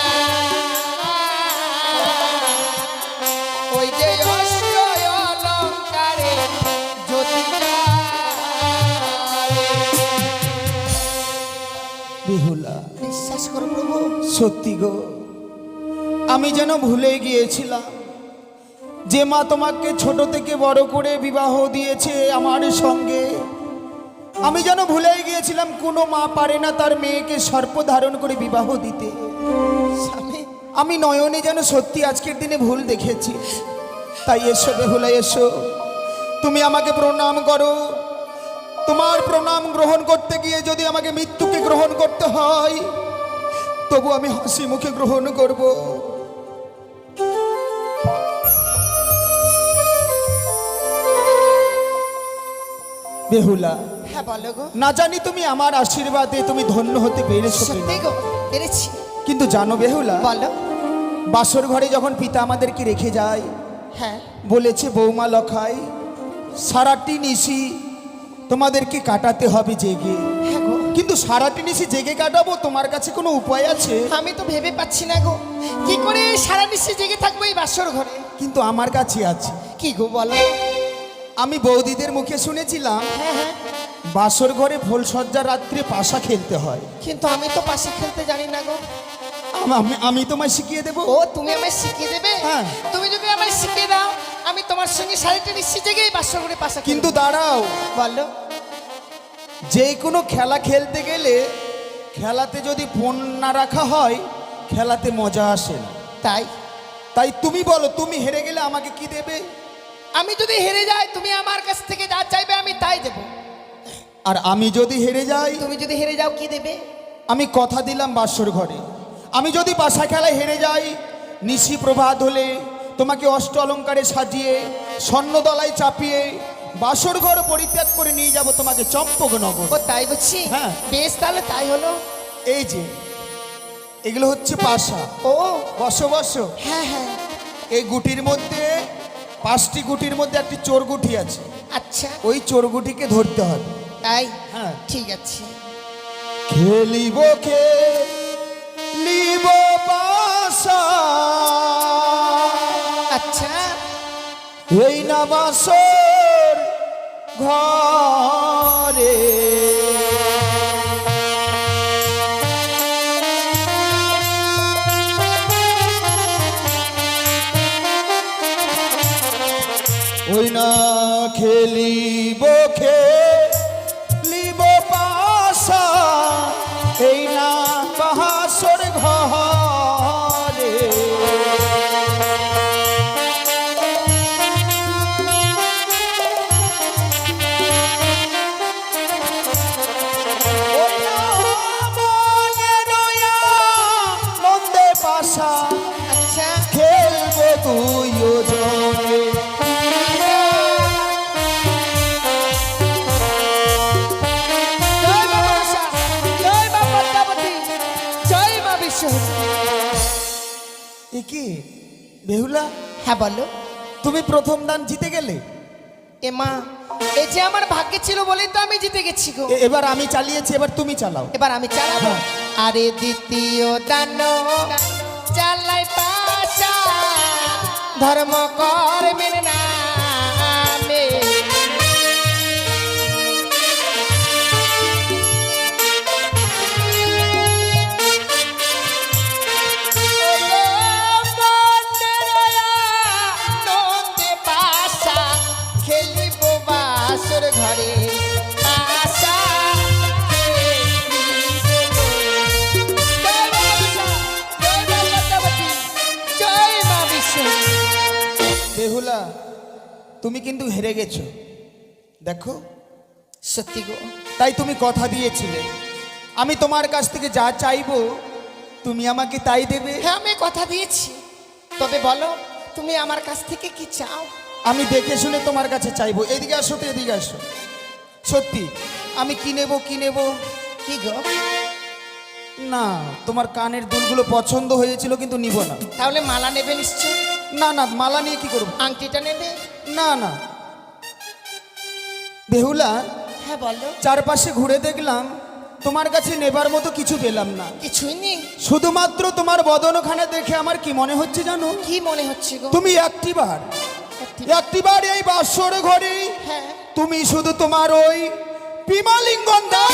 ওই যে অষ্ট অলঙ্কারে জ্যোতি জ্বালে। বেহুলা, বিশ্বাস করো প্রভু, সত্যি গো, আমি যেন ভুলে গিয়েছিলাম যে মা তোমাকে ছোট থেকে বড় করে বিবাহ দিয়েছে আমার সঙ্গে। আমি যেন ভুলে গিয়েছিলাম কোনো মা পারে না তার মেয়েকে সর্প ধারণ করে বিবাহ দিতে। স্বামী আমি নয়নে যেন সত্যি আজকের দিনে ভুল দেখেছি। তাই এসো বেহুলা, এসো, তুমি আমাকে প্রণাম করো। তোমার প্রণাম গ্রহণ করতে গিয়ে যদি আমাকে মৃত্যুকে গ্রহণ করতে হয়, তবু আমি হাসি মুখে গ্রহণ করব। বেহুলা, হ্যাঁ বলো গো। না জানি তুমি আমার আশীর্বাদে তুমি ধন্য হতে পেরেছো সত্যি কিনা, গো, পেরেছি। কিন্তু জানো বেহুলা, বলো। বাসর ঘরে যখন পিতা আমাদেরকে রেখে যায়, হ্যাঁ বলেছে বৌমা লখাই সারাটি নিশি তোমাদেরকে কাটাতে হবে জেগে। হ্যাঁ গো, কিন্তু সারাটি নিশি জেগে কাটাবো, তোমার কাছে কোনো উপায় আছে? আমি তো ভেবে পাচ্ছি না গো, কি করে সারা নিশে জেগে থাকবো এই বাসর ঘরে। কিন্তু আমার কাছে আছে। কি গো বলো। আমি বৌদিদের মুখে শুনেছিলাম হ্যাঁ হ্যাঁ, বাসর ঘরে ভোলসজ্জা রাত্রে পাশা খেলতে হয়। কিন্তু আমি তো পাশে খেলতে জানি না গো। আমি তোমায় শিখিয়ে দেবো। ও তুমি আমায় শিখিয়ে দেবে? হ্যাঁ। তুমি যদি আমায় শিখিয়ে দাও, আমি তোমার সঙ্গে সাড়ে নিশ্চিত জেগেই বাসর ঘরে পাশা কিন্তু দাঁড়াও, বলো। যে কোনো খেলা খেলতে গেলে খেলাতে যদি ফোন না রাখা হয় খেলাতে মজা আসে না। তাই তাই তুমি বলো, তুমি হেরে গেলে আমাকে কি দেবে? আমি যদি হেরে যাই, তুমি আমার কাছ থেকে যা চাইবে আমি তাই দেব। আর আমি যদি হেরে যাই, তুমি যদি হেরে যাও কি দেবে? আমি কথা দিলাম বাসর ঘরে, আমি যদি পাশা খেলায় হেরে যাই, নিশি প্রভাত হলে তোমাকে অষ্ট অলঙ্কারে সাজিয়ে স্বর্ণদলায় চাপিয়ে বাসর ঘর পরিত্যাগ করে নিয়ে যাব তোমাকে চম্পকনগর। ও তাই বুঝছি। হ্যাঁ। বেশ, তাহলে তাই হলো। এই যে এগুলো হচ্ছে পাশা। ও বসো বসো। হ্যাঁ হ্যাঁ, এই গুটির মধ্যে 5টি গুটির মধ্যে একটি চোর গুটি আছে, আচ্ছা ওই চোর গুটিকে ধরতে হবে। তাই। হ্যাঁ। ঠিক আছে। খেলিব খেলিব পাশা, আচ্ছা এই না বাসর ঘরে। ওই না খেলিব খেলিব পাশা, এই না বাসর ঘরে। ওই না মনের আনন্দে পাশা, আচ্ছা, খেলবো তুইও জনে। জয় মা মনসা, জয় মা পদ্মাবতী, জয় মা বিশ্বহরি। এ কি বেহুলা, হ্যাঁ বলো। তুমি প্রথম দান জিতে গেলে? এ মা, এই যে আমার ভাগ্যে ছিল বলেই তো আমি জিতে গেছি গো। এবার আমি চালিয়েছি, এবার তুমি চালাও। এবার আমি চালাবো। হ্যাঁ। আরে দ্বিতীয় দান চালাই পাশা, ধর্ম কর্মের নামে ঘরে আশা জয় মা বিশা, জয় মা পদ্মাবতী, জয় মা বিশা। বেহুলা তুমি কিন্তু হেরে গেছো দেখো। সত্যি গো, তাই তুমি কথা দিয়েছিলে আমি তোমার কাছ থেকে যা চাইবো তুমি আমাকে তাই দেবে। হ্যাঁ আমি কথা দিয়েছি, তবে বলো তুমি আমার কাছ থেকে কি চাও? আমি দেখে শুনে তোমার কাছে চাইবো। এদিকে আসো তো, এদিকে আসো। সত্যি আমি কি নেবো কি নেবো? কি গো? না তোমার কানের দুলগুলো পছন্দ হয়েছিল কিন্তু নিব না। তাহলে মালা নেবে নিশ্চয়? না না মালা নিয়ে কি করবো? আংটিটা নেবে? না না বেহুলা, হ্যাঁ বলো। চারপাশে ঘুরে দেখলাম তোমার কাছে নেবার মতো কিছু পেলাম না। কিছুই নেই? শুধুমাত্র তোমার বদনখানে দেখে আমার কি মনে হচ্ছে জানো? কি মনে হচ্ছে গো? তুমি একটিবার এই বাসর ঘরে হ্যাঁ তুমি শুধু তোমার ওই বিমালিঙ্গন দাও।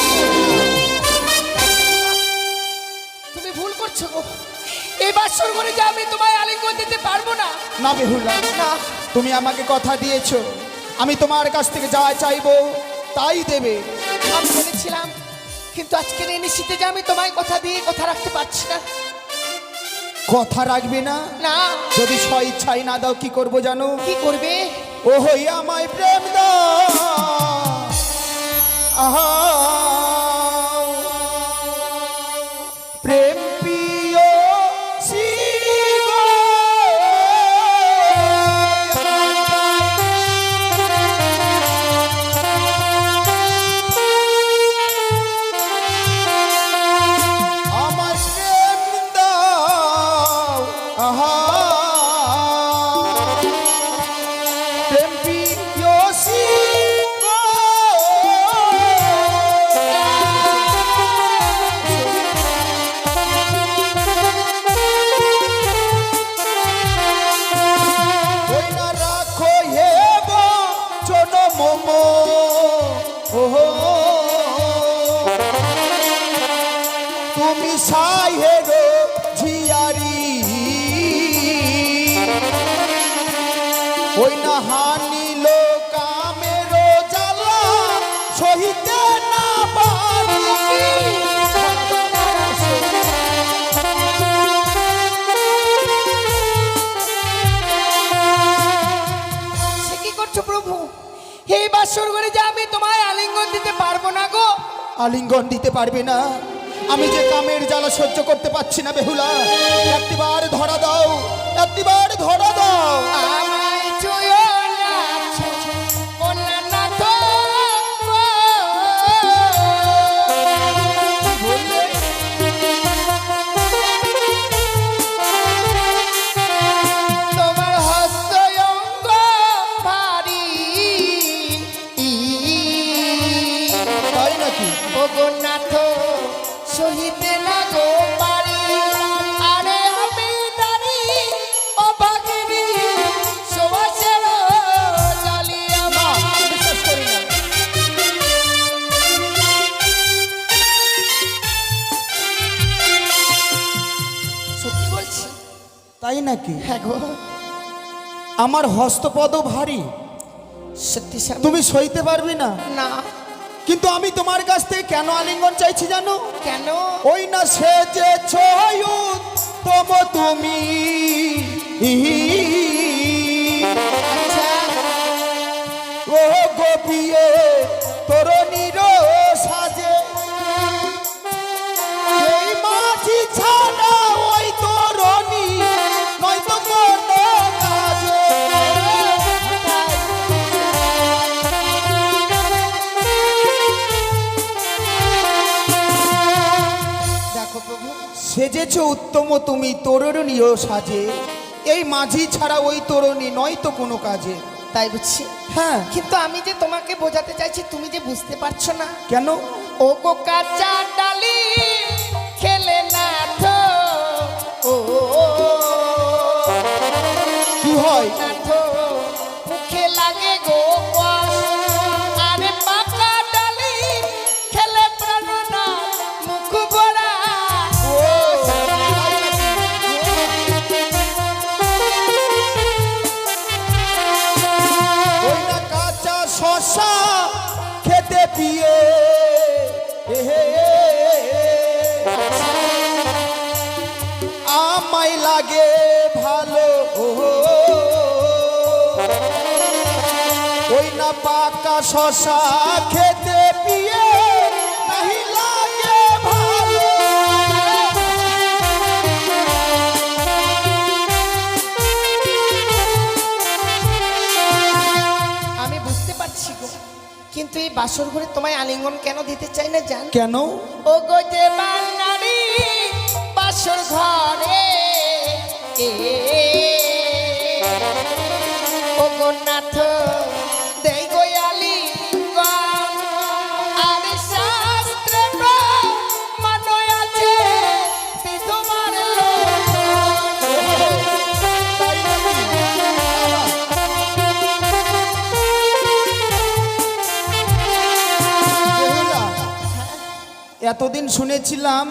তুমি ভুল করছো গো, এই বাসর ঘরে যে আমি তোমায় আলিঙ্গন দিতে পারবো না। না বেহুলা, না, তুমি আমাকে কথা দিয়েছো আমি তোমার কাছ থেকে যা চাইবো তাই দেবে। আমি বলেছিলাম, কিন্তু আজকের এই নিশীতে যে আমি তোমায় কথা দিয়ে কথা রাখতে পারছি না। কথা রাখবে না? না। যদি স্ব ইচ্ছাই না দাও কি করবো জানো? কি করবে? ও হই আমায় প্রেম দাও, আহা প্রেম প্রিয় শিব। আমার প্রেম দাও, আহা প্রেম প্রিয় শিব। ওই না রাখো হেব জনম ওহো তুমি সাহেব ঝিয়ারি। ওই না হানিল কামের জ্বালা সহিতে না পারি। সে কি করছো প্রভু? এই বাসর ঘরে যে আমি তোমায় আলিঙ্গন দিতে পারবো না গো। আলিঙ্গন দিতে পারবে না? আমি যে কামের জ্বালা সহ্য করতে পারছি না বেহুলা, একটিবার ধরা দাও, একটিবার ধরা দাও। আমায় ছুঁয়ো না, কন্যা না তো। তোমার হস্ত অঙ্গ ভারী, তাই নাকি? ও গন্নাথ সহিতে না গো পারি। আরে আমি নারী অভাগিনী, সুবাসের জালি আমার। বিশ্বাস করি না। সত্যি বলছি? তাই নাকি? হ্যাঁ গো, আমার হস্তপদ ভারী, সত্যি স্বামী। তুমি সইতে পারবে না। না। কিন্তু আমি তোমার কাছ থেকে কেন আলিঙ্গন চাইছি জানো? কেন? ওই না সে যে তম তুমি আচ্ছা, ও গোপিয়ে তোর নির সাজে এই মাঝি ছাড়া ওই তোরনি নয়তো কোনো কাজে। দেখো প্রভু, সেজেছ উত্তম তুমি তরুণীয় সাজে এই মাঝি ছাড়া ওই তরুণী নয়তো কোনো কাজে। তাই বুঝছি। হ্যাঁ কিন্তু আমি যে তোমাকে বোঝাতে চাইছি তুমি যে বুঝতে পারছো না। কেন? ও গো কাঁচা ডালি খেলে না তো, ও কি হয়? না তো মুখে লাগে গো কষ। আরে পাকা ডালি খেলে প্রাণ না মুখ ভরা। ওই না কাঁচা শশা পাকা শশা খেতে পিয়ে নাহি লাগে ভালো। আমি বুঝতে পারছি গো, কিন্তু এই বাসর ঘরে তোমায় আলিঙ্গন কেন দিতে চাই না জান? কেন? ও গো যে বাঙালি বাসর ঘরে ও গো নাথ দেই গো আলিঙ্গন, আর শাস্ত্রে প্রমাণ আছে তোমার এতদিন শুনেছিলাম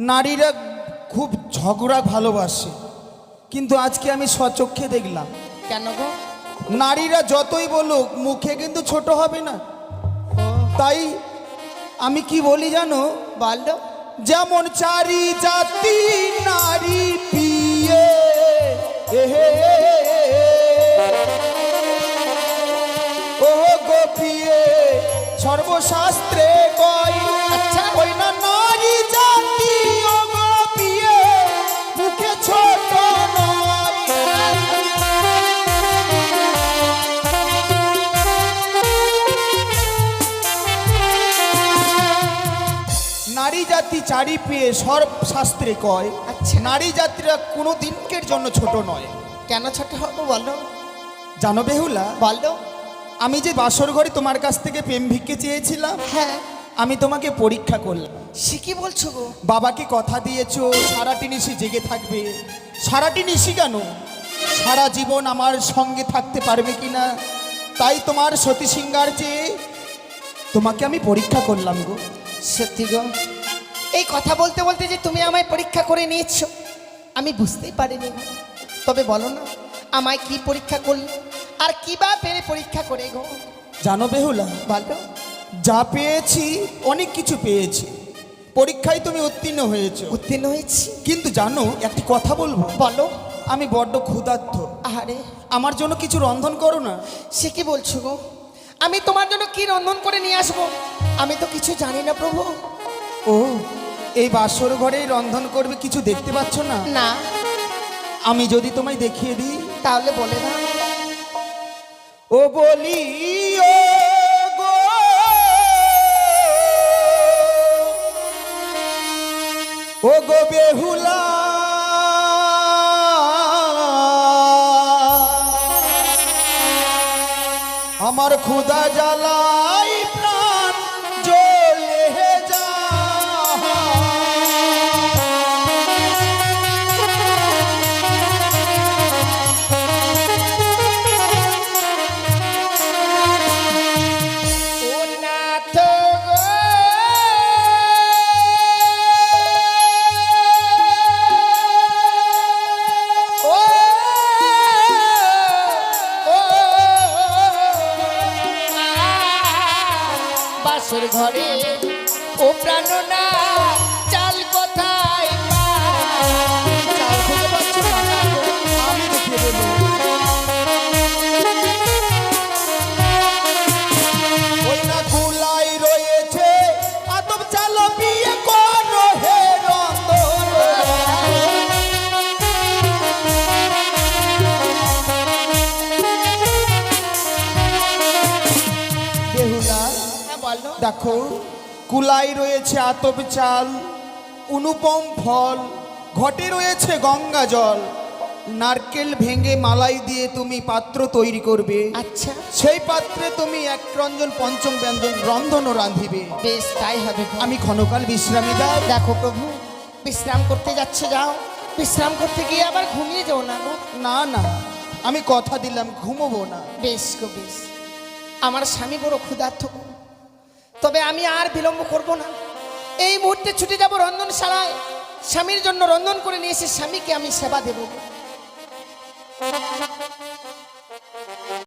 নারীরা খুব ঝগড়া ভালোবাসে, কিন্তু আজকে আমি স্বচক্ষে দেখলাম কেন গো? নারীরা যতই বলুক মুখে কিন্তু ছোট হবে না। তাই আমি কি বলি জানো? বলো। যেমন চারি জাতি নারী পিয়ে ও গোপিয়ে সর্বশাস্ত্রে কয়। আচ্ছা। ওই না নারী জাতি ও গোপিয়ে মুখে ছোট নয়। নারী জাতি চারি পেয়ে সর্বশাস্ত্রে কয়। আচ্ছা। নারী জাতিরা কোনো দিনকের জন্য ছোট নয়। কেন ছোট হবো বলো? জানো বেহুলা, বলো। আমি যে বাসর ঘরে তোমার কাছ থেকে প্রেম ভিক্ষে চেয়েছিলাম, হ্যাঁ, আমি তোমাকে পরীক্ষা করলাম। সে কি বলছো গো? বাবাকে কথা দিয়েছো সারাটি নিশি জেগে থাকবে। সারাটি নিশি কেন, সারা জীবন আমার সঙ্গে থাকতে পারবে কিনা, তাই তোমার সতী সিংহার চেয়ে তোমাকে আমি পরীক্ষা করলাম গো। সত্যি গো, এই কথা বলতে বলতে যে তুমি আমায় পরীক্ষা করে নিয়েছো আমি বুঝতেই পারিনি গো। তবে বলো না, আমায় কি পরীক্ষা করলে আর কি বা পেরে পরীক্ষা করে গো? জানো বেহুলা, বলো। যা পেয়েছি অনেক কিছু পেয়েছি, পরীক্ষায় তুমি উত্তীর্ণ হয়েছো। উত্তীর্ণ হয়েছি, কিন্তু জানো একটি কথা বলবো? বলো। আমি বড্ড ক্ষুধার্ত, আরে আমার জন্য কিছু রন্ধন করো না। সে কি বলছো গো? আমি তোমার জন্য কি রন্ধন করে নিয়ে আসবো? আমি তো কিছু জানি না প্রভু। ও, এই বাসর ঘরেই রন্ধন করবে, কিছু দেখতে পাচ্ছ না? না। আমি যদি তোমায় দেখিয়ে দিই? তাহলে বলে না। ও বলি ও গো, ও গো বেহুলা, আমার ক্ষুধা জ্বালাই প্রাণ জ্বলে যায়। ও নাথ গো, ও বাসর ঘরে ও প্রাণনা চাল কোথায় পাই? চাল খুঁজে পাচ্ছ না গো? আমি দেখিয়ে দেবো। ওই না কুলাই রয়েছে আদব চালো বিয়ে করো হে রন্ধন। বেহুলা, হ্যাঁ, বলো। দেখো কুলাই রয়েছে আতপ চাল, অনুপম ফল, ঘটে রয়েছে গঙ্গা জল, নারকেল ভেঙে মালাই দিয়ে তুমি পাত্র তৈরি করবে। আচ্ছা, সেই পাত্রে তুমি এক রঞ্জন পঞ্চম ব্যঞ্জন রন্ধনও রাঁধিবে। বেশ তাই হবে গো। আমি ক্ষণকাল বিশ্রামে দাও। দেখো প্রভু, বিশ্রাম করতে যাচ্ছে যাও, বিশ্রাম করতে গিয়ে আবার ঘুমিয়ে যাও না গো। না না, আমি কথা দিলাম ঘুমোবো না। বেশ গো বেশ। আমার স্বামী বড় ক্ষুধার্ত গো। তবে আমি আর বিলম্ব করব না, এই মুহূর্তে ছুটে যাব রন্ধনশালায়। স্বামীর জন্য রন্ধন করে নিয়ে এসে স্বামীকে আমি সেবা দেব।